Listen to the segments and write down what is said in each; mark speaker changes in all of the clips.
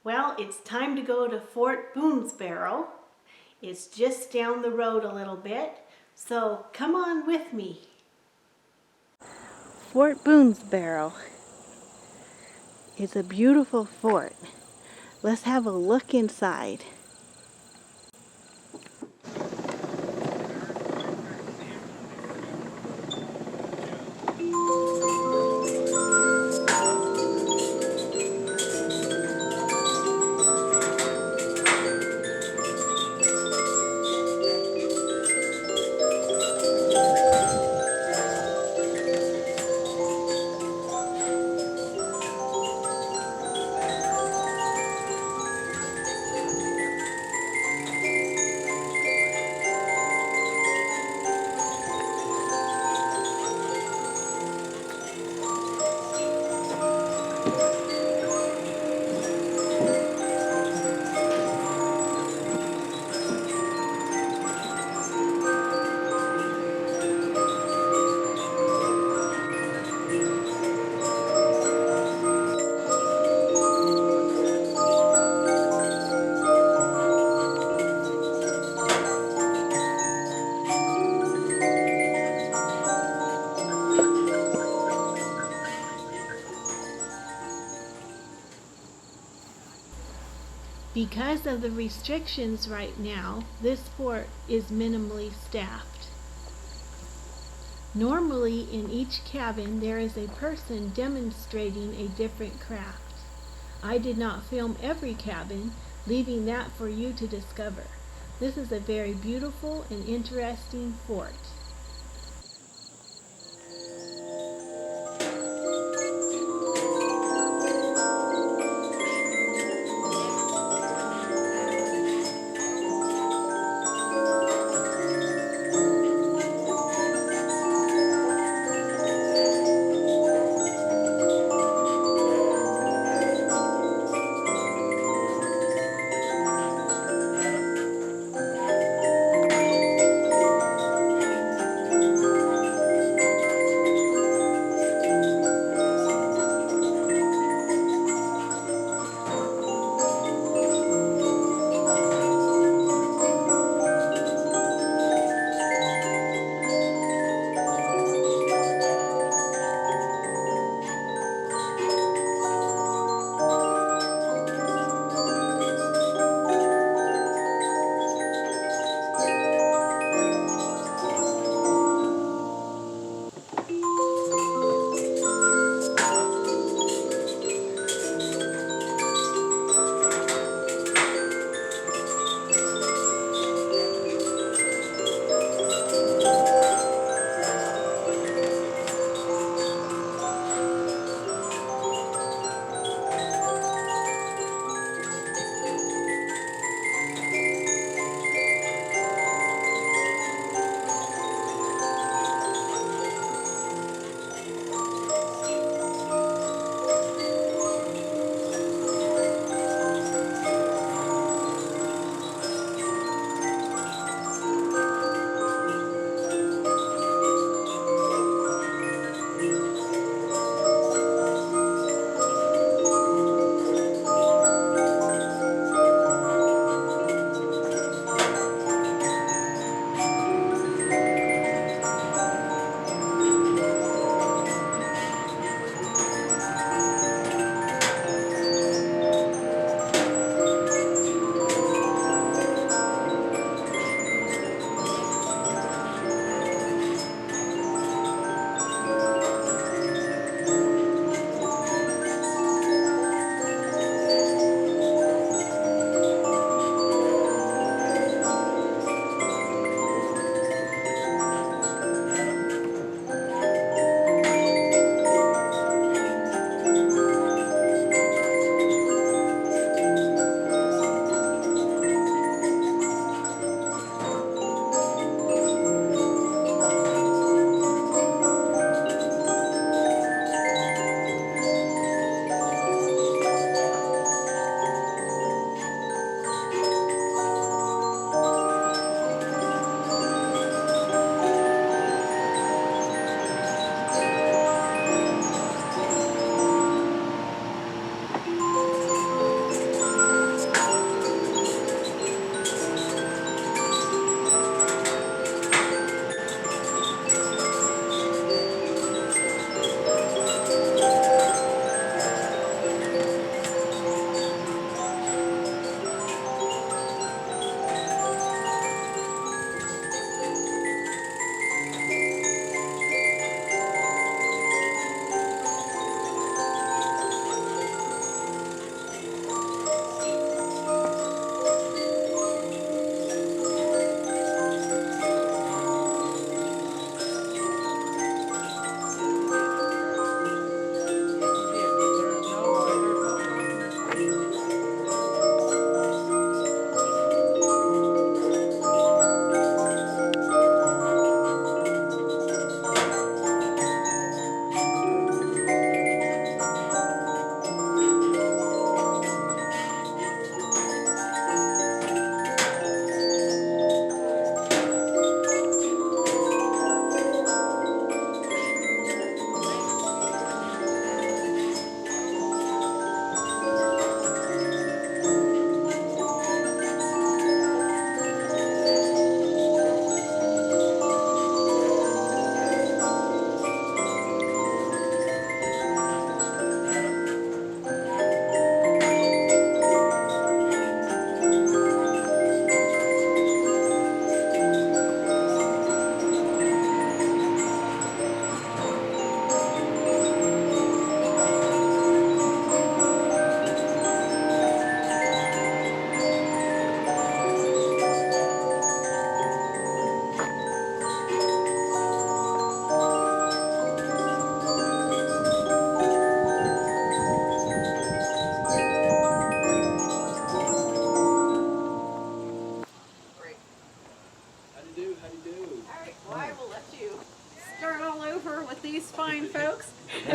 Speaker 1: Well, it's time to go to Fort Boonesborough. It's just down the road a little bit, so come on with me. Fort Boonesborough is a beautiful fort. Let's have a look inside. Because of the restrictions right now, this fort is minimally staffed. Normally, in each cabin, there is a person demonstrating a different craft. I did not film every cabin, leaving that for you to discover. This is a very beautiful and interesting fort.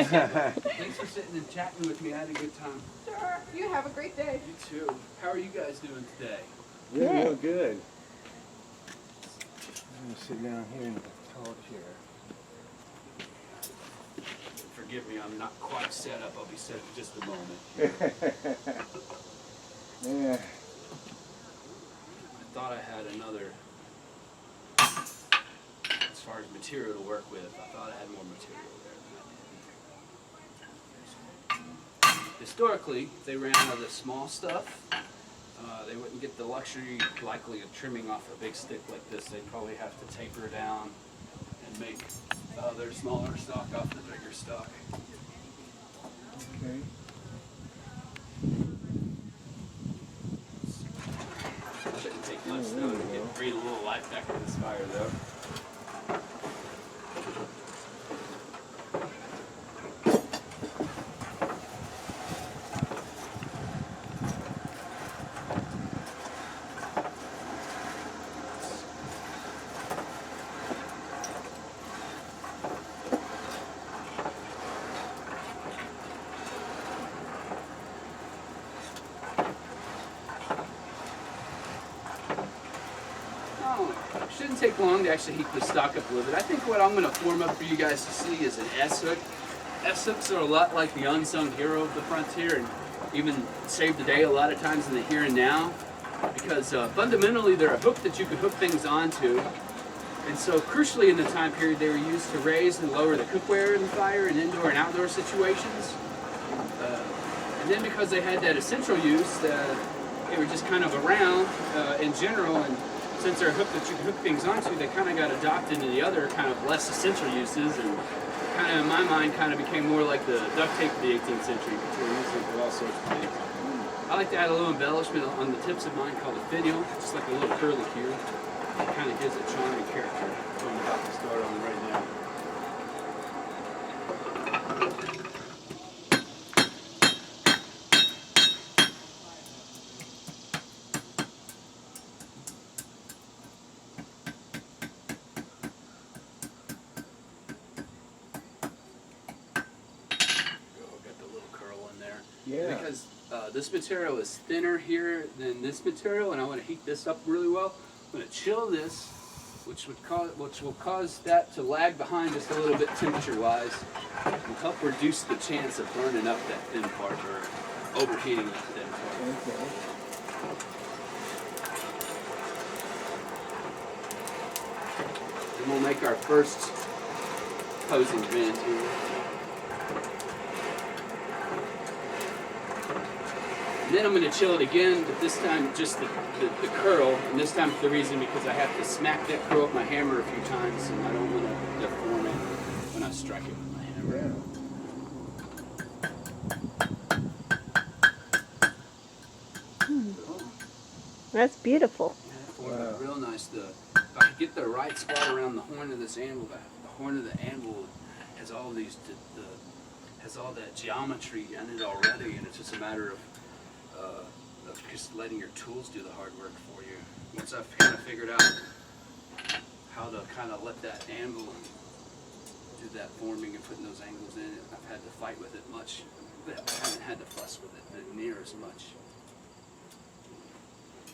Speaker 2: Thanks for sitting and chatting with me. I had a good time.
Speaker 3: Sure. You have a great day.
Speaker 2: You too. How are you guys doing today?
Speaker 4: We're real good. I'm gonna sit down here in the tall chair.
Speaker 2: Forgive me, I'm not quite set up. I'll be set in just a moment.
Speaker 4: Yeah.
Speaker 2: I thought I had another, as far as material to work with, I thought I had more material there. Historically, if they ran out of the small stuff, they wouldn't get the luxury, likely, of trimming off a big stick like this. They'd probably have to taper down and make their smaller stock off the bigger stock.
Speaker 4: Okay.
Speaker 2: Shouldn't take much though to breathe a little life back into this fire though. Shouldn't take long to actually heat the stock up a little bit. I think what I'm going to form up for you guys to see is an S-hook. S-hooks are a lot like the unsung hero of the frontier and even save the day a lot of times in the here and now, because fundamentally they're a hook that you could hook things onto. And so crucially in the time period they were used to raise and lower the cookware in the fire in indoor and outdoor situations. And then because they had that essential use, they were just kind of around in general, and since they're a hook that you can hook things onto, they kind of got adopted into the other kind of less essential uses, and kind of in my mind kind of became more like the duct tape of the 18th century. People were using it for all sorts of things. I like to add a little embellishment on the tips of mine called a finial, just like a little curlicue. It kind of gives a charming character. That's what I'm about to start on right now.
Speaker 4: Yeah.
Speaker 2: Because this material is thinner here than this material, and I want to heat this up really well. I'm going to chill this, which will cause that to lag behind just a little bit temperature-wise, and help reduce the chance of burning up that thin part or overheating that thin part.
Speaker 4: Okay.
Speaker 2: And we'll make our first posing vent here. And then I'm going to chill it again, but this time just the curl, and this time for the reason because I have to smack that curl with my hammer a few times, and I don't want to deform it when I strike it with my hammer.
Speaker 1: Yeah. That's beautiful.
Speaker 2: Yeah, that formed real nice. If I could get the right spot around the horn of this anvil, the horn of the anvil has all these, has all that geometry in it already, and it's just a matter of just letting your tools do the hard work for you. Once I've kind of figured out how to kind of let that anvil do that forming and putting those angles in it, I've had to fight with it much, but I haven't had to fuss with it near as much.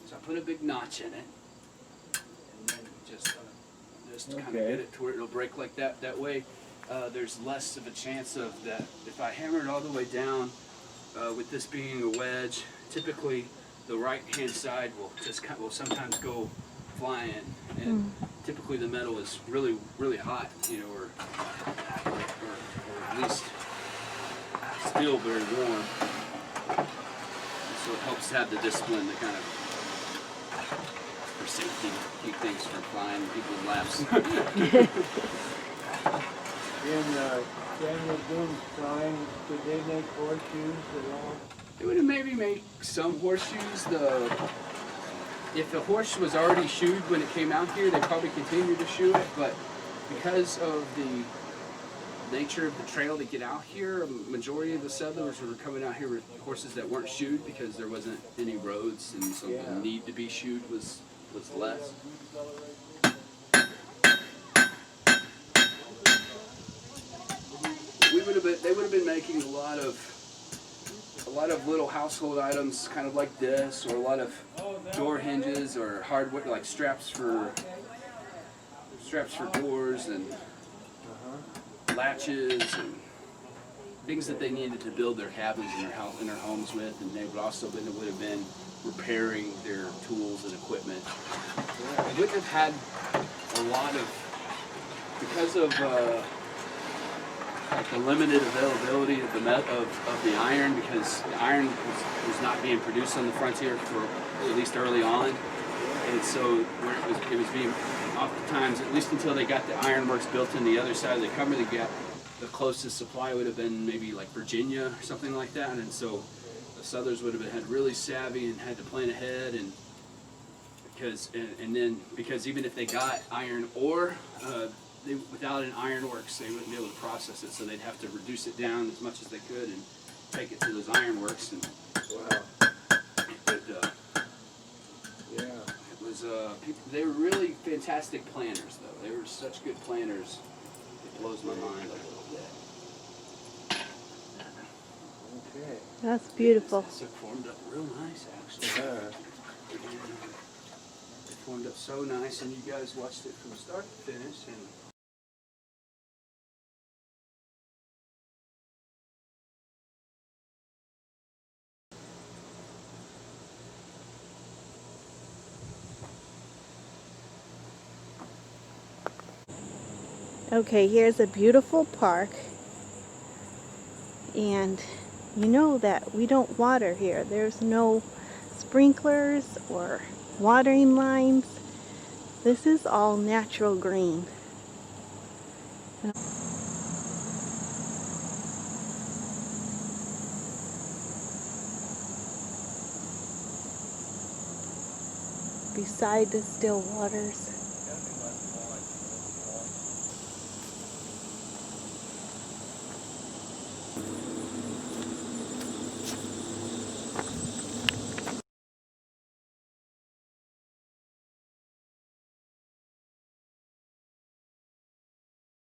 Speaker 2: So I put a big notch in it, and then just kind of get it to where it'll break like that. That way, there's less of a chance of that. If I hammer it all the way down, with this being a wedge, typically the right-hand side will sometimes go flying, and typically the metal is really, really hot, you know, or at least still very warm. And so it helps to have the discipline to kind of, for safety, keep things from flying in people's laps.
Speaker 4: In Daniel Boone's time, did they make horseshoes at all?
Speaker 2: They would have maybe made some horseshoes. If the horse was already shoed when it came out here, they probably continued to shoe it, but because of the nature of the trail to get out here, a majority of the settlers were coming out here with horses that weren't shoed because there wasn't any roads, and so the need to be shoed was less. We they would have been making a lot of little household items, kind of like this, or a lot of door hinges or hardware, like straps for doors and latches and things that they needed to build their cabins in their homes with, and they would have been repairing their tools and equipment. They wouldn't have had a lot of, because of like the limited availability of the iron, because the iron was not being produced on the frontier for at least early on, and so where it was being oftentimes, at least until they got the ironworks built in the other side of the country, the closest supply would have been maybe like Virginia or something like that, and so the Southerners would have had really savvy and had to plan ahead, and because even if they got iron ore, without an ironworks, they wouldn't be able to process it, so they'd have to reduce it down as much as they could and take it to those ironworks. And
Speaker 4: Yeah.
Speaker 2: it was they were really fantastic planners, though. They were such good planners. It blows my mind a little bit.
Speaker 4: Okay.
Speaker 1: That's beautiful.
Speaker 2: It formed up real nice, actually. It formed up so nice, and you guys watched it from start to finish. And
Speaker 1: Okay, here's a beautiful park, and you know that we don't water here. There's no sprinklers or watering lines. This is all natural green. Beside the still waters.